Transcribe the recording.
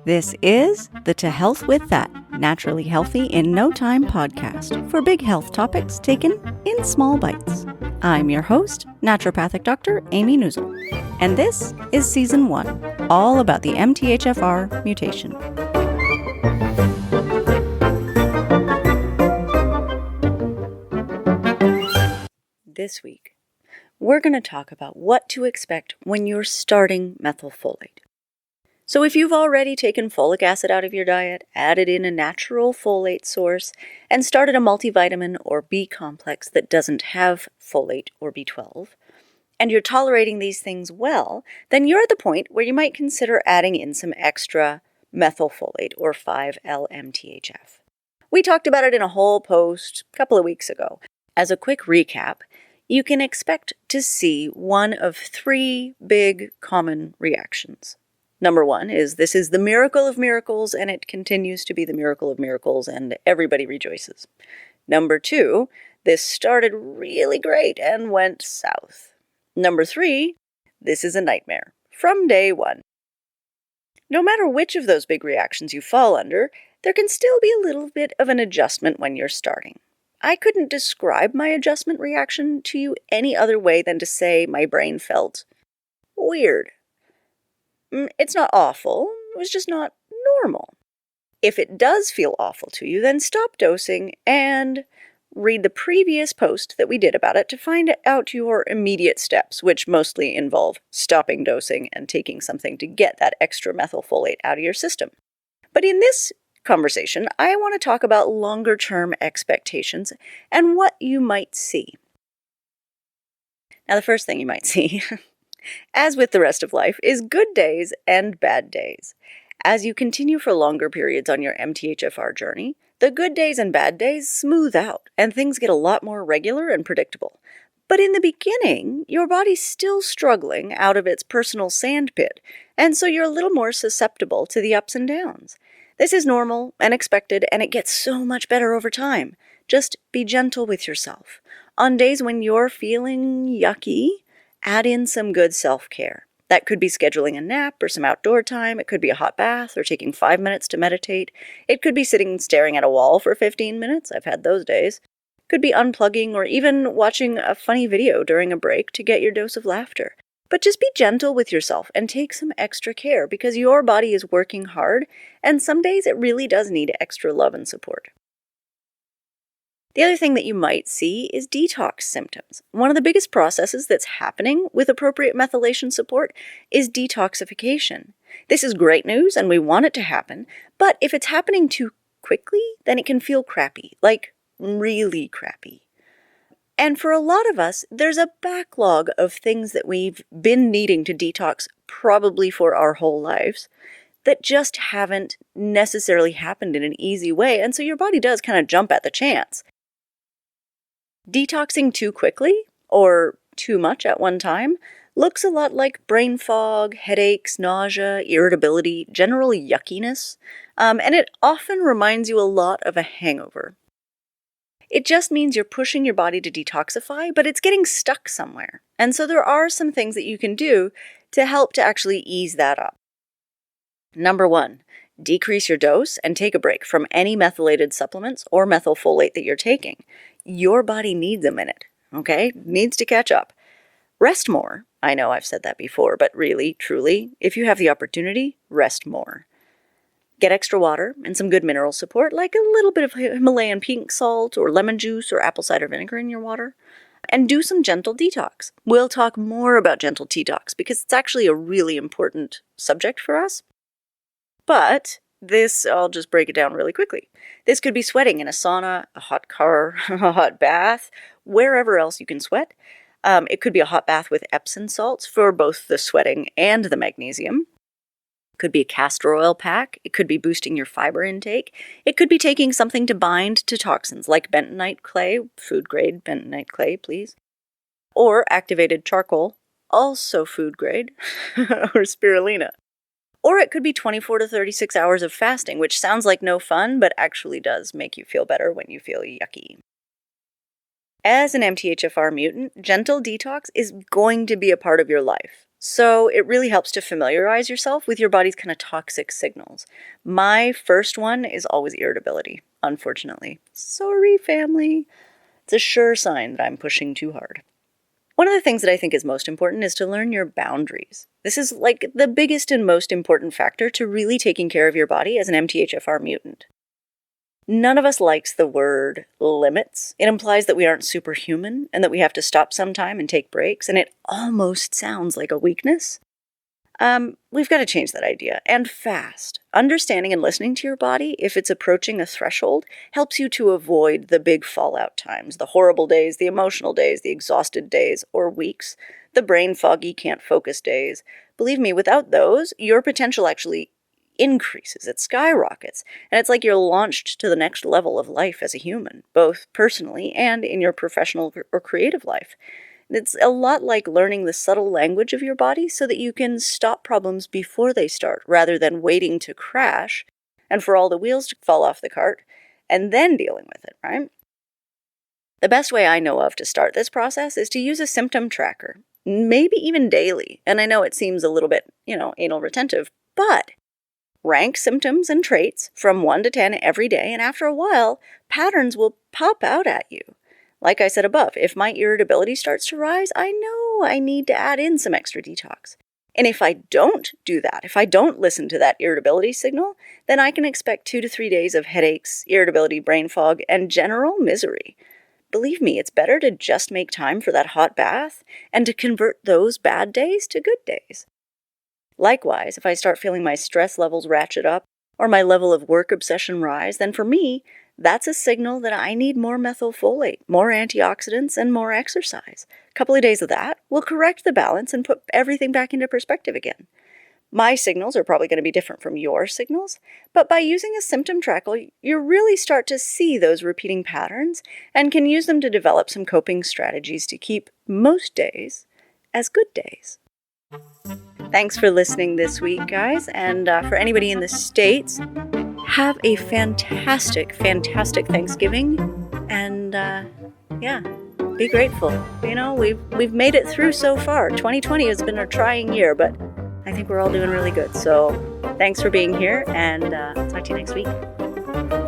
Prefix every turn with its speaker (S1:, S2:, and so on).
S1: This is the To Health With That Naturally Healthy in No Time podcast for big health topics taken in small bites. I'm your host, naturopathic Dr. Amy Newsel, and this is Season 1, all about the MTHFR mutation. This week, we're going to talk about what to expect when you're starting methylfolate. So if you've already taken folic acid out of your diet, added in a natural folate source, and started a multivitamin or B complex that doesn't have folate or B12, and you're tolerating these things well, then you're at the point where you might consider adding in some extra methylfolate or 5-LMTHF. We talked about it in a whole post a couple of weeks ago. As a quick recap, you can expect to see one of three big common reactions. Number one is this is the miracle of miracles, and it continues to be the miracle of miracles, and everybody rejoices. Number two, this started really great and went south. Number three, this is a nightmare from day one. No matter which of those big reactions you fall under, there can still be a little bit of an adjustment when you're starting. I couldn't describe my adjustment reaction to you any other way than to say my brain felt weird. It's not awful, it was just not normal. If it does feel awful to you, then stop dosing and read the previous post that we did about it to find out your immediate steps, which mostly involve stopping dosing and taking something to get that extra methylfolate out of your system. But in this conversation, I want to talk about longer-term expectations and what you might see. Now, the first thing you might see, as with the rest of life, is good days and bad days. As you continue for longer periods on your MTHFR journey, the good days and bad days smooth out and things get a lot more regular and predictable. But in the beginning, your body's still struggling out of its personal sandpit, and so you're a little more susceptible to the ups and downs. This is normal and expected, and it gets so much better over time. Just be gentle with yourself. On days when you're feeling yucky, add in some good self-care. That could be scheduling a nap or some outdoor time. It could be a hot bath or taking 5 minutes to meditate. It could be sitting staring at a wall for 15 minutes. I've had those days. It could be unplugging or even watching a funny video during a break to get your dose of laughter. But just be gentle with yourself and take some extra care because your body is working hard, and some days it really does need extra love and support. The other thing that you might see is detox symptoms. One of the biggest processes that's happening with appropriate methylation support is detoxification. This is great news and we want it to happen, but if it's happening too quickly, then it can feel crappy, like really crappy. And for a lot of us, there's a backlog of things that we've been needing to detox probably for our whole lives that just haven't necessarily happened in an easy way, and so your body does kind of jump at the chance. Detoxing too quickly or too much at one time looks a lot like brain fog, headaches, nausea, irritability, general yuckiness, and it often reminds you a lot of a hangover. It just means you're pushing your body to detoxify, but it's getting stuck somewhere. And so there are some things that you can do to help to actually ease that up. Number one, decrease your dose and take a break from any methylated supplements or methylfolate that you're taking. Your body needs a minute, okay? Needs to catch up. Rest more. I know I've said that before, but really, truly, if you have the opportunity, rest more. Get extra water and some good mineral support, like a little bit of Himalayan pink salt or lemon juice or apple cider vinegar in your water. And do some gentle detox. We'll talk more about gentle detox because it's actually a really important subject for us. But this, I'll just break it down really quickly. This could be sweating in a sauna, a hot car, a hot bath, wherever else you can sweat. It could be a hot bath with Epsom salts for both the sweating and the magnesium. It could be a castor oil pack. It could be boosting your fiber intake. It could be taking something to bind to toxins like bentonite clay, food grade bentonite clay, please. Or activated charcoal, also food grade, or spirulina. Or it could be 24 to 36 hours of fasting, which sounds like no fun, but actually does make you feel better when you feel yucky. As an MTHFR mutant, gentle detox is going to be a part of your life. So it really helps to familiarize yourself with your body's kind of toxic signals. My first one is always irritability, unfortunately. Sorry, family. It's a sure sign that I'm pushing too hard. One of the things that I think is most important is to learn your boundaries. This is like the biggest and most important factor to really taking care of your body as an MTHFR mutant. None of us likes the word limits. It implies that we aren't superhuman and that we have to stop sometime and take breaks, and it almost sounds like a weakness. We've got to change that idea, and fast. Understanding and listening to your body, if it's approaching a threshold, helps you to avoid the big fallout times, the horrible days, the emotional days, the exhausted days or weeks, the brain foggy, can't focus days. Believe me, without those, your potential actually increases, it skyrockets, and it's like you're launched to the next level of life as a human, both personally and in your professional or creative life. It's a lot like learning the subtle language of your body so that you can stop problems before they start, rather than waiting to crash and for all the wheels to fall off the cart and then dealing with it, right? The best way I know of to start this process is to use a symptom tracker, maybe even daily. And I know it seems a little bit, anal retentive, but rank symptoms and traits from 1 to 10 every day, and after a while, patterns will pop out at you. Like I said above, if my irritability starts to rise, I know I need to add in some extra detox. And if I don't do that, if I don't listen to that irritability signal, then I can expect 2 to 3 days of headaches, irritability, brain fog, and general misery. Believe me, it's better to just make time for that hot bath and to convert those bad days to good days. Likewise, if I start feeling my stress levels ratchet up or my level of work obsession rise, then for me, that's a signal that I need more methylfolate, more antioxidants, and more exercise. A couple of days of that will correct the balance and put everything back into perspective again. My signals are probably going to be different from your signals, but by using a symptom tracker, you really start to see those repeating patterns and can use them to develop some coping strategies to keep most days as good days. Thanks for listening this week, guys, and for anybody in the States, have a fantastic, fantastic Thanksgiving, and be grateful. We've made it through so far. 2020 has been a trying year, but I think we're all doing really good. So thanks for being here, and I'll talk to you next week.